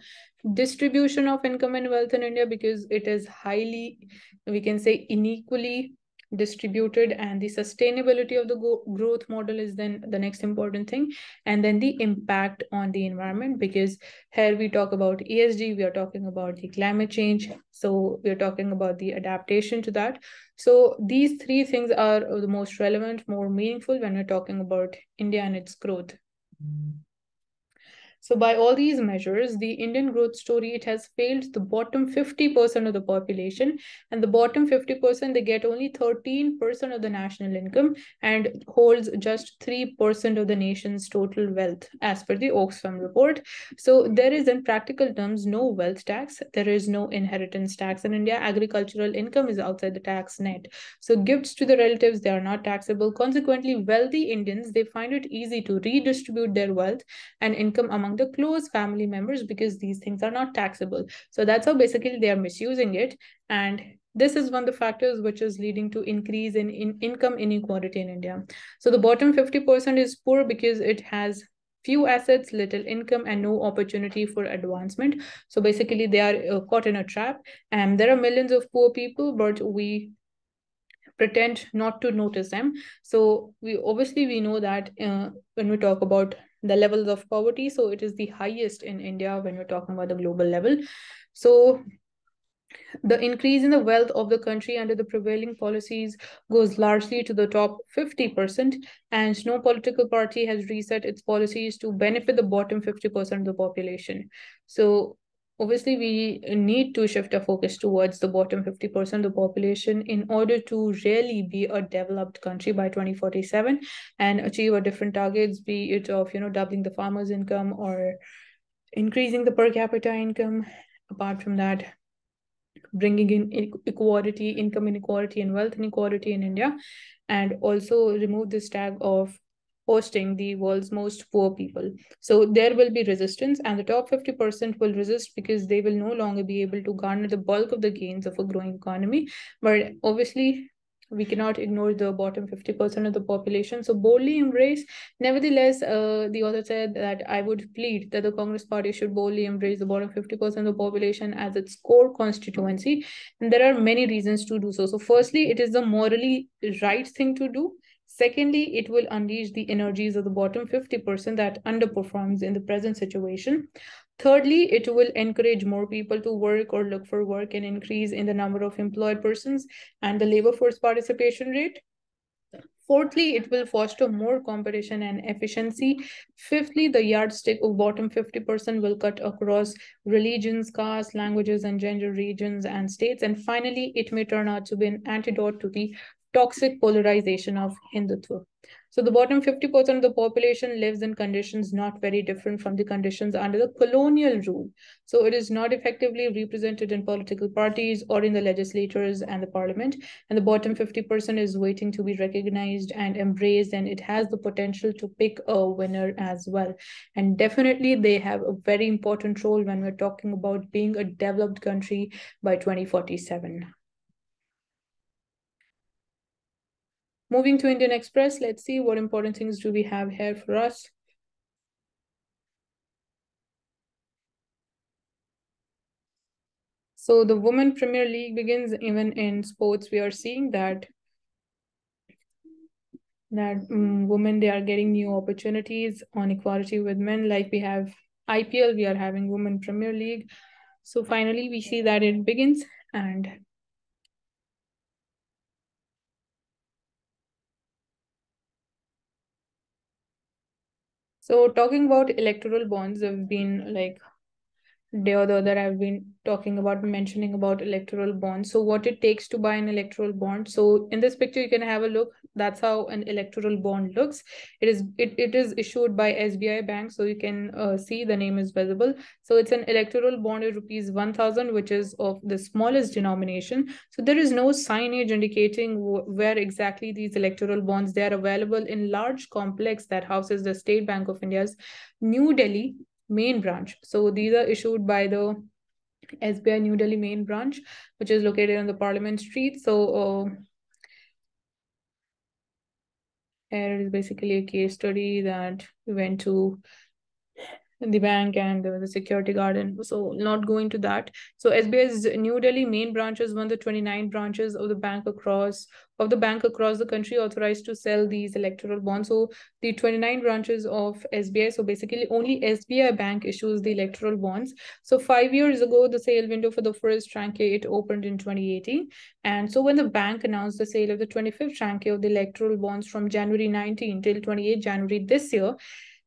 distribution of income and wealth in India, because it is highly, we can say, unequally distributed, and the sustainability of the growth model is then the next important thing, and then the impact on the environment, because here we talk about ESG, we are talking about the climate change, so we're talking about the adaptation to that. So these three things are the most relevant, more meaningful when we're talking about India and its growth. So by all these measures, the Indian growth story, it has failed the bottom 50% of the population, and the bottom 50%, they get only 13% of the national income and holds just 3% of the nation's total wealth as per the Oxfam report. So there is, in practical terms, no wealth tax. There is no inheritance tax in India. Agricultural income is outside the tax net. So gifts to the relatives, they are not taxable. Consequently, wealthy Indians, they find it easy to redistribute their wealth and income among the close family members, because these things are not taxable. So that's how basically they are misusing it. And this is one of the factors which is leading to increase in income inequality in India. So the bottom 50% is poor because it has few assets, little income, and no opportunity for advancement. So basically they are caught in a trap, and there are millions of poor people, but we pretend not to notice them. So we know that when we talk about the levels of poverty, so it is the highest in India when we're talking about the global level. So the increase in the wealth of the country under the prevailing policies goes largely to the top 50%, and no political party has reset its policies to benefit the bottom 50% of the population. So obviously we need to shift our focus towards the bottom 50% of the population in order to really be a developed country by 2047 and achieve our different targets, be it of, doubling the farmers' income or increasing the per capita income. Apart from that, bringing in equality, income inequality, and wealth inequality in India, and also remove this tag of hosting the world's most poor people. So there will be resistance, and the top 50% will resist because they will no longer be able to garner the bulk of the gains of a growing economy. But obviously, we cannot ignore the bottom 50% of the population. So boldly embrace. Nevertheless, the author said that I would plead that the Congress Party should boldly embrace the bottom 50% of the population as its core constituency. And there are many reasons to do so. So firstly, it is the morally right thing to do. Secondly, it will unleash the energies of the bottom 50% that underperforms in the present situation. Thirdly, it will encourage more people to work or look for work and increase in the number of employed persons and the labor force participation rate. Fourthly, it will foster more competition and efficiency. Fifthly, the yardstick of bottom 50% will cut across religions, castes, languages, and gender regions and states. And finally, it may turn out to be an antidote to the toxic polarization of Hindutva. So the bottom 50% of the population lives in conditions not very different from the conditions under the colonial rule. So it is not effectively represented in political parties or in the legislatures and the parliament. And the bottom 50% is waiting to be recognized and embraced, and it has the potential to pick a winner as well. And definitely they have a very important role when we're talking about being a developed country by 2047. Moving to Indian Express, let's see what important things do we have here for us. So the Women Premier League begins. Even in sports, we are seeing that women, they are getting new opportunities on equality with men. Like we have IPL, we are having Women Premier League. So finally, we see that it begins. And so talking about electoral bonds, have been like day or the other I've been talking about mentioning about electoral bonds. So what it takes to buy an electoral bond. So in this picture you can have a look. That's how an electoral bond looks. It is issued by SBI Bank, so you can see the name is visible. So it's an electoral bond of rupees 1000, which is of the smallest denomination. So there is no signage indicating where exactly these electoral bonds, they are available in large complex that houses the State Bank of India's New Delhi main branch. So these are issued by the SBI New Delhi main branch, which is located on the Parliament Street. So here it is basically a case study that we went to the bank and the security guard, and so not going to that. So SBI's New Delhi main branch is one of the 29 branches of the bank across the country authorized to sell these electoral bonds. So the 29 branches of SBI, so basically only SBI Bank issues the electoral bonds. So 5 years ago, the sale window for the first tranche, it opened in 2018. And so when the bank announced the sale of the 25th tranche of the electoral bonds from January 19 till 28 January this year,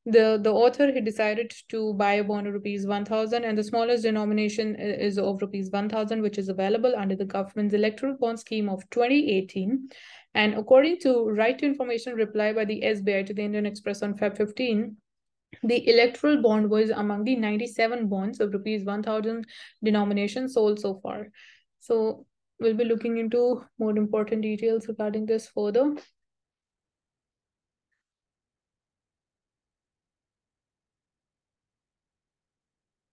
the author, he decided to buy a bond of rupees 1000, and the smallest denomination is of rupees 1000, which is available under the government's electoral bond scheme of 2018. And according to right to information reply by the SBI to the Indian Express on Feb 15, the electoral bond was among the 97 bonds of rupees 1000 denomination sold so far. So we'll be looking into more important details regarding this further.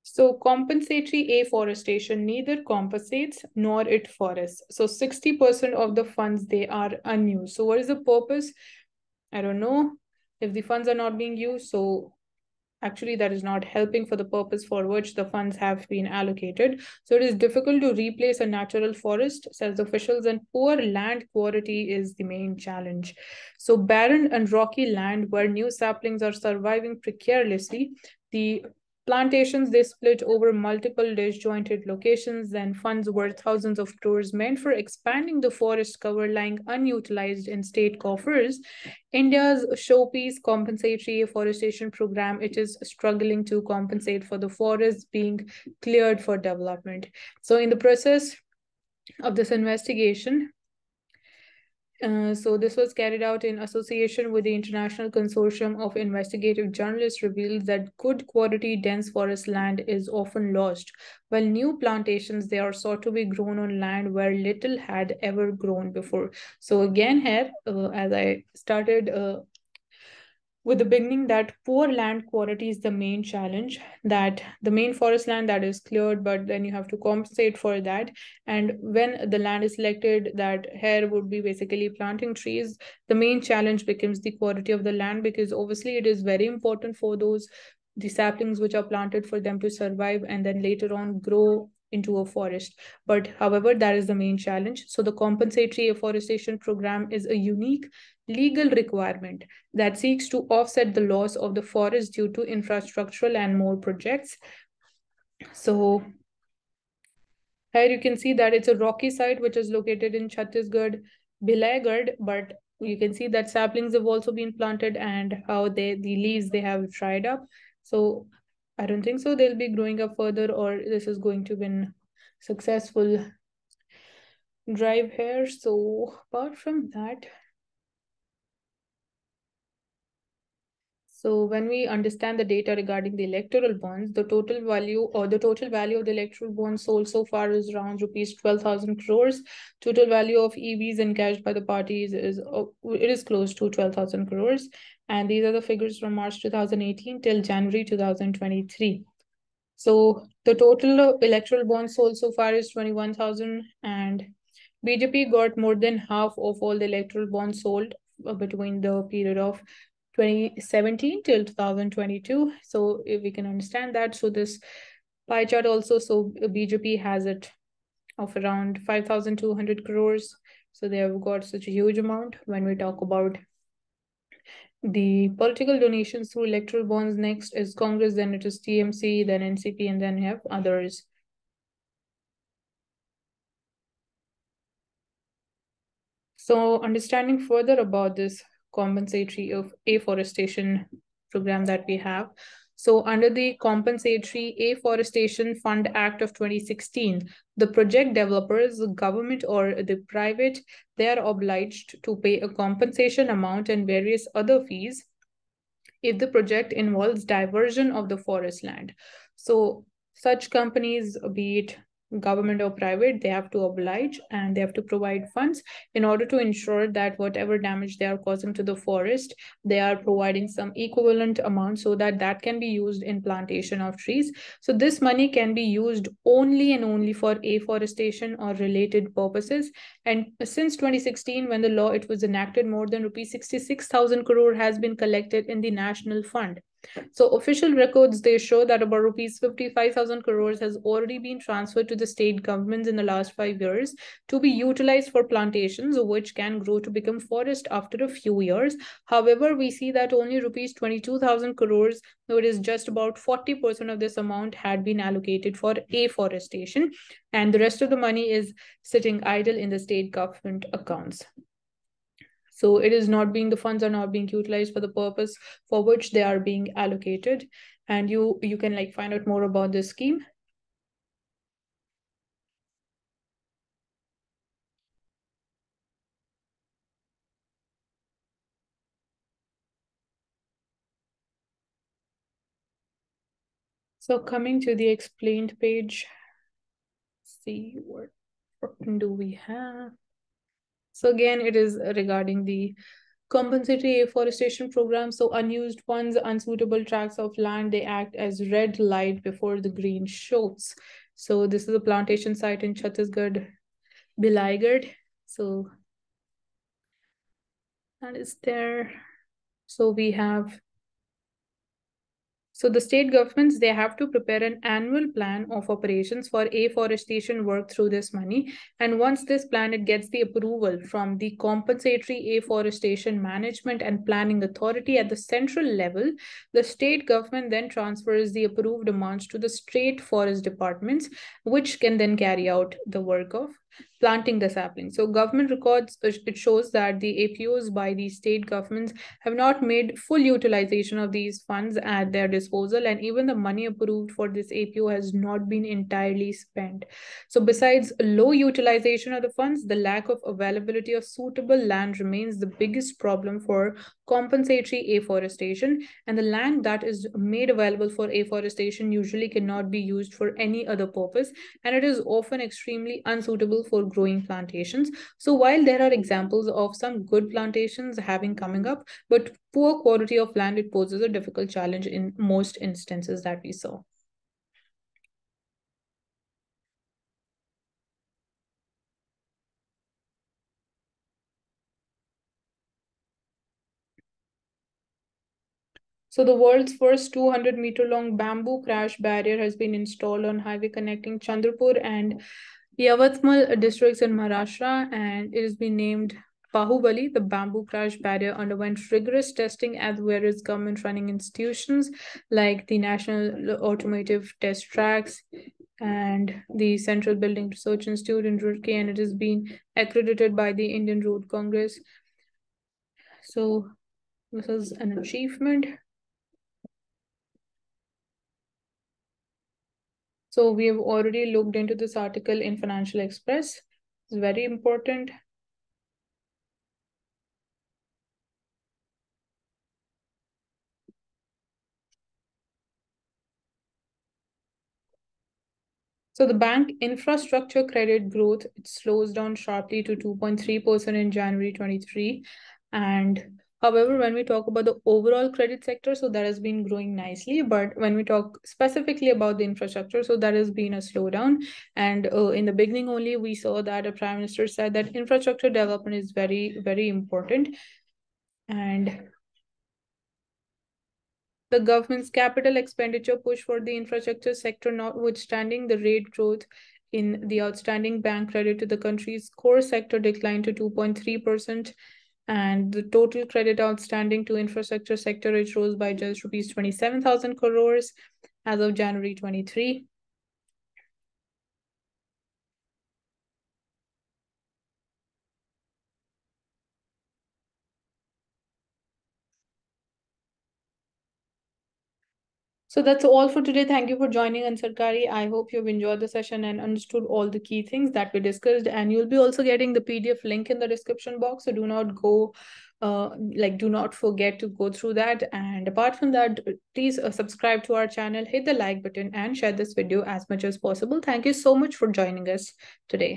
So compensatory afforestation neither compensates nor it forests. So 60% of the funds, they are unused. So what is the purpose? I don't know. If the funds are not being used, so actually that is not helping for the purpose for which the funds have been allocated. So it is difficult to replace a natural forest, says officials, and poor land quality is the main challenge. So barren and rocky land where new saplings are surviving precariously, the Plantations, they split over multiple disjointed locations, then funds worth thousands of crores meant for expanding the forest cover lying unutilized in state coffers. India's showpiece compensatory afforestation program, it is struggling to compensate for the forests being cleared for development. So in the process of this investigation, so this was carried out in association with the International Consortium of Investigative Journalists, revealed that good quality dense forest land is often lost, while new plantations, they are sought to be grown on land where little had ever grown before. So again here, as I started with the beginning, that poor land quality is the main challenge, that the main forest land that is cleared, but then you have to compensate for that. And when the land is selected, that here would be basically planting trees, the main challenge becomes the quality of the land, because obviously it is very important for those the saplings which are planted for them to survive and then later on grow into a forest. But however, that is the main challenge. So the compensatory afforestation program is a unique legal requirement that seeks to offset the loss of the forest due to infrastructural and more projects. So here you can see that it's a rocky site which is located in Chhattisgarh, Bhilaigarh, but you can see that saplings have also been planted and how the leaves they have dried up. So I don't think so they'll be growing up further, or this is going to be successful drive here. So apart from that, so when we understand the data regarding the electoral bonds, the total value of the electoral bonds sold so far is around rupees 12,000 crores. Total value of EVs encashed by the parties is it is close to 12,000 crores. And these are the figures from March 2018 till January 2023. So the total electoral bonds sold so far is 21,000, and BJP got more than half of all the electoral bonds sold between the period of 2017 till 2022. So if we can understand that, so this pie chart also, so BJP has it of around 5,200 crores. So they have got such a huge amount. When we talk about the political donations through electoral bonds, next is Congress, then it is TMC, then NCP, and then you have others. So understanding further about this compensatory of afforestation program that we have. So under the Compensatory Afforestation Fund Act of 2016, the project developers, the government or the private, they are obliged to pay a compensation amount and various other fees if the project involves diversion of the forest land. So such companies, be it government or private, they have to oblige and they have to provide funds in order to ensure that whatever damage they are causing to the forest, they are providing some equivalent amount so that that can be used in plantation of trees. So this money can be used only and only for afforestation or related purposes. And since 2016, when the law it was enacted, more than rupees 66,000 crore has been collected in the national fund. So official records, they show that about rupees 55,000 crores has already been transferred to the state governments in the last 5 years to be utilized for plantations, which can grow to become forest after a few years. However, we see that only rupees 22,000 crores, though it is just about 40% of this amount had been allocated for afforestation, and the rest of the money is sitting idle in the state government accounts. So it is not being, the funds are not being utilized for the purpose for which they are being allocated. And you can like find out more about this scheme. So coming to the explained page, see what do we have. So again, it is regarding the compensatory afforestation program. So unused funds, unsuitable tracts of land, they act as red light before the green shows. So this is a plantation site in Chhattisgarh, Bhilaigarh. So that is there. So we have So the state governments, they have to prepare an annual plan of operations for afforestation work through this money. And once this plan, it gets the approval from the compensatory afforestation management and planning authority at the central level, the state government then transfers the approved amounts to the state forest departments, which can then carry out the work of planting the sapling. So government records, it shows that the APOs by the state governments have not made full utilization of these funds at their disposal, and even the money approved for this APO has not been entirely spent. So besides low utilization of the funds, the lack of availability of suitable land remains the biggest problem for compensatory afforestation, and the land that is made available for afforestation usually cannot be used for any other purpose, and it is often extremely unsuitable for growing plantations. So while there are examples of some good plantations having coming up, but poor quality of land, it poses a difficult challenge in most instances that we saw. So the world's first 200-meter long bamboo crash barrier has been installed on highway connecting Chandrapur and Yavatmal districts in Maharashtra, and it has been named Bahubali. The bamboo crash barrier underwent rigorous testing at various government-running institutions like the National Automotive Test Tracks and the Central Building Research Institute in Roorkee, and it has been accredited by the Indian Road Congress. So this is an achievement. So we have already looked into this article in Financial Express. It's very important. So the bank infrastructure credit growth, it slows down sharply to 2.3% in January 23. And however, when we talk about the overall credit sector, so that has been growing nicely. But when we talk specifically about the infrastructure, so that has been a slowdown. And in the beginning only, we saw that a prime minister said that infrastructure development is very, very important. And the government's capital expenditure push for the infrastructure sector, notwithstanding the rate growth in the outstanding bank credit to the country's core sector declined to 2.3%, and the total credit outstanding to infrastructure sector, it rose by just rupees 27,000 crores as of January 23. So that's all for today. Thank you for joining Ansarkari. I hope you've enjoyed the session and understood all the key things that we discussed. And you'll be also getting the PDF link in the description box. So do not go, do not forget to go through that. And apart from that, please subscribe to our channel, hit the like button and share this video as much as possible. Thank you so much for joining us today.